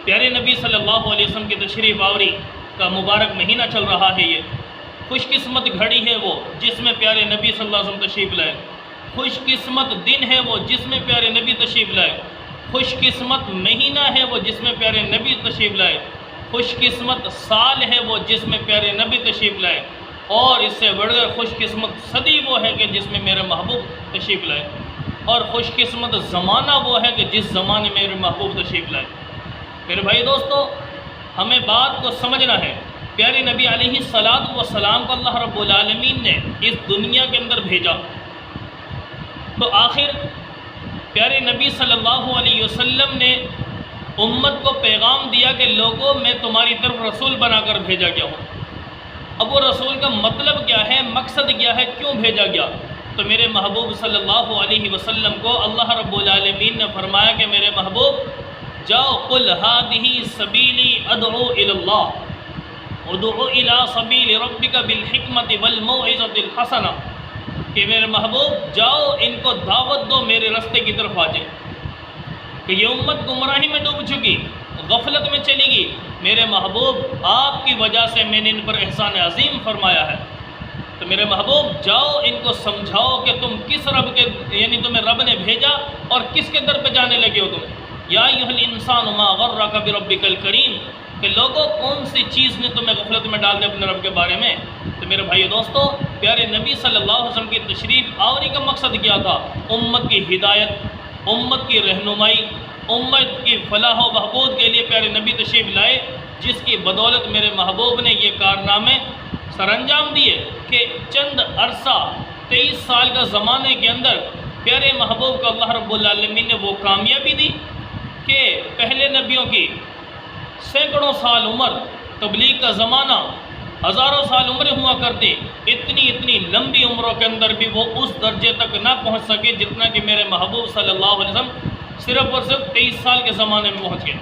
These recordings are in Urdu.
پیارے نبی صلی اللہ علیہ وسلم کی تشریف آوری کا مبارک مہینہ چل رہا ہے۔ یہ خوش قسمت گھڑی ہے وہ جس میں پیارے نبی صلی اللہ علیہ وسلم تشریف لائے، خوش قسمت دن ہے وہ جس میں پیارے نبی تشریف لائے، خوش قسمت مہینہ ہے وہ جس میں پیارے نبی تشریف لائے، خوش قسمت سال ہے وہ جس میں پیارے نبی تشریف لائے، اور اس سے بڑھ کر خوش قسمت صدی وہ ہے کہ جس میں میرے محبوب تشریف لائے، اور خوش قسمت زمانہ وہ ہے کہ جس زمانے میں میرے محبوب تشریف لائے۔ میرے بھائی دوستو، ہمیں بات کو سمجھنا ہے، پیارے نبی علیہ السلام کو اللہ رب العالمین نے اس دنیا کے اندر بھیجا، تو آخر پیارے نبی صلی اللہ علیہ وسلم نے امت کو پیغام دیا کہ لوگوں میں تمہاری طرف رسول بنا کر بھیجا گیا ہوں۔ اب وہ رسول کا مطلب کیا ہے، مقصد کیا ہے، کیوں بھیجا گیا؟ تو میرے محبوب صلی اللہ علیہ وسلم کو اللہ رب العالمین نے فرمایا کہ میرے محبوب جاؤ، قل ہذہ سبیلی ادعو الی اللہ ادعو الی سبیل ربک بالحکمت والموعظۃ الحسنہ، کہ میرے محبوب جاؤ ان کو دعوت دو میرے رستے کی طرف آ جائے، کہ یہ امت گمراہی میں ڈوب چکی، غفلت میں چلی گئی، میرے محبوب آپ کی وجہ سے میں نے ان پر احسان عظیم فرمایا ہے، تو میرے محبوب جاؤ ان کو سمجھاؤ کہ تم کس رب کے، یعنی تمہیں رب نے بھیجا اور کس کے در پہ جانے لگے ہو تم۔ یا ایھا الانسان ما غرک بربک الکریم، کہ لوگوں کون سی چیز نے تمہیں غفلت میں ڈال دیا اپنے رب کے بارے میں۔ تو میرے بھائی دوستو، پیارے نبی صلی اللہ علیہ وسلم کی تشریف آوری کا مقصد کیا تھا؟ امت کی ہدایت، امت کی رہنمائی، امت کی فلاح و بہبود کے لیے پیارے نبی تشریف لائے، جس کی بدولت میرے محبوب نے یہ کارنامے سر انجام دیے کہ چند عرصہ 23 سال کا زمانے کے اندر پیارے محبوب کو اللہ رب العالمین نے وہ کامیابی دی کہ پہلے نبیوں کی سینکڑوں سال عمر، تبلیغ کا زمانہ، ہزاروں سال عمریں ہوا کرتی، اتنی لمبی عمروں کے اندر بھی وہ اس درجے تک نہ پہنچ سکے جتنا کہ میرے محبوب صلی اللہ علیہ وسلم صرف اور صرف 23 سال کے زمانے میں پہنچ گئے۔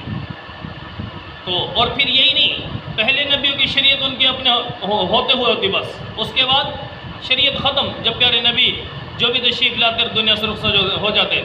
تو اور پھر یہی نہیں، پہلے نبیوں کی شریعت ان کے اپنے ہوتے ہوئے ہوتی، بس اس کے بعد شریعت ختم جب پیارے نبی جو بھی تشریف لاتے دنیا سے رخصت ہو جاتے۔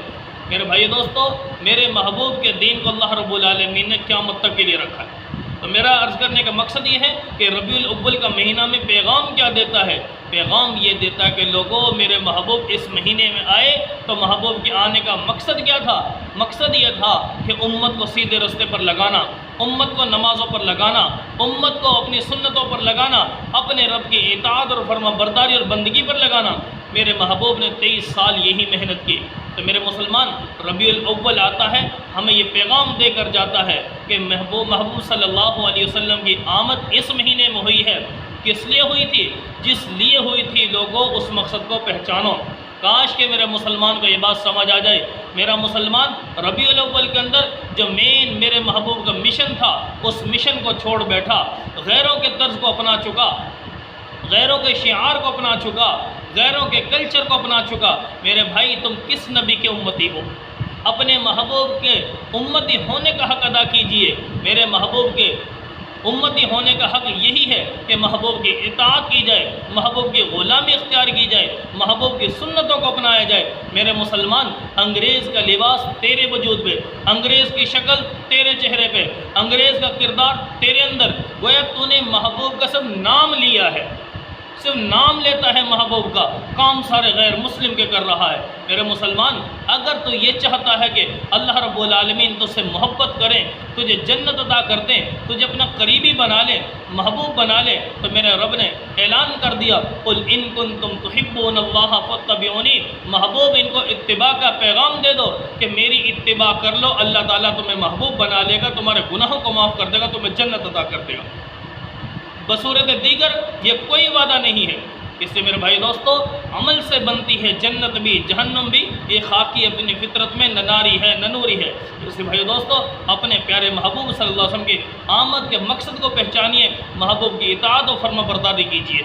میرے بھائی دوستو، میرے محبوب کے دین کو اللہ رب العالمین نے قیامت تک کے لیے رکھا ہے۔ تو میرا عرض کرنے کا مقصد یہ ہے کہ ربیع الاول کا مہینہ میں پیغام کیا دیتا ہے؟ پیغام یہ دیتا ہے کہ لوگوں میرے محبوب اس مہینے میں آئے، تو محبوب کے آنے کا مقصد کیا تھا؟ مقصد یہ تھا کہ امت کو سیدھے رستے پر لگانا، امت کو نمازوں پر لگانا، امت کو اپنی سنتوں پر لگانا، اپنے رب کی اطاعت اور فرما برداری اور بندگی پر لگانا۔ میرے محبوب نے 23 سال یہی محنت کی۔ تو میرے مسلمان، ربیع الاول آتا ہے، ہمیں یہ پیغام دے کر جاتا ہے کہ محبوب صلی اللہ علیہ وسلم کی آمد اس مہینے میں ہوئی ہے۔ کس لیے ہوئی تھی؟ جس لیے ہوئی تھی لوگوں اس مقصد کو پہچانو۔ کاش کہ میرے مسلمان کو یہ بات سمجھ آ جائے، میرا مسلمان ربیع الاول کے اندر جو میرے محبوب کا مشن تھا، اس مشن کو چھوڑ بیٹھا، غیروں کے طرز کو اپنا چکا، غیروں کے شعار کو اپنا چکا، غیروں کے کلچر کو اپنا چکا۔ میرے بھائی، تم کس نبی کے امتی ہو؟ اپنے محبوب کے امتی ہونے کا حق ادا کیجئے۔ میرے محبوب کے امتی ہونے کا حق یہی ہے کہ محبوب کی اطاعت کی جائے، محبوب کی غلامی اختیار کی جائے، محبوب کی سنتوں کو اپنایا جائے۔ میرے مسلمان، انگریز کا لباس تیرے وجود پہ، انگریز کی شکل تیرے چہرے پہ، انگریز کا کردار تیرے اندر، گویا تو نے محبوب کا صرف نام لیا ہے، صرف نام لیتا ہے محبوب کا، کام سارے غیر مسلم کے کر رہا ہے۔ میرے مسلمان، اگر تو یہ چاہتا ہے کہ اللہ رب العالمین تجھ سے محبت کریں، تجھے جنت عطا کر دیں، تجھے اپنا قریبی بنا لے، محبوب بنا لے، تو میرے رب نے اعلان کر دیا، قل ان کنتم تحبون اللہ فاتبعونی، محبوب ان کو اتباع کا پیغام دے دو کہ میری اتباع کر لو، اللہ تعالیٰ تمہیں محبوب بنا لے گا، تمہارے گناہوں کو معاف کر دے گا، تمہیں جنت عطا کر دے گا۔ بصورت دیگر یہ کوئی وعدہ نہیں ہے۔ اس سے میرے بھائی دوستو، عمل سے بنتی ہے جنت بھی جہنم بھی، یہ خاکی اپنی فطرت میں نہ ناری ہے نہ نوری ہے۔ اس سے بھائی دوستو، اپنے پیارے محبوب صلی اللہ علیہ وسلم کی آمد کے مقصد کو پہچانیے، محبوب کی اطاعت و فرما برداری کیجیے۔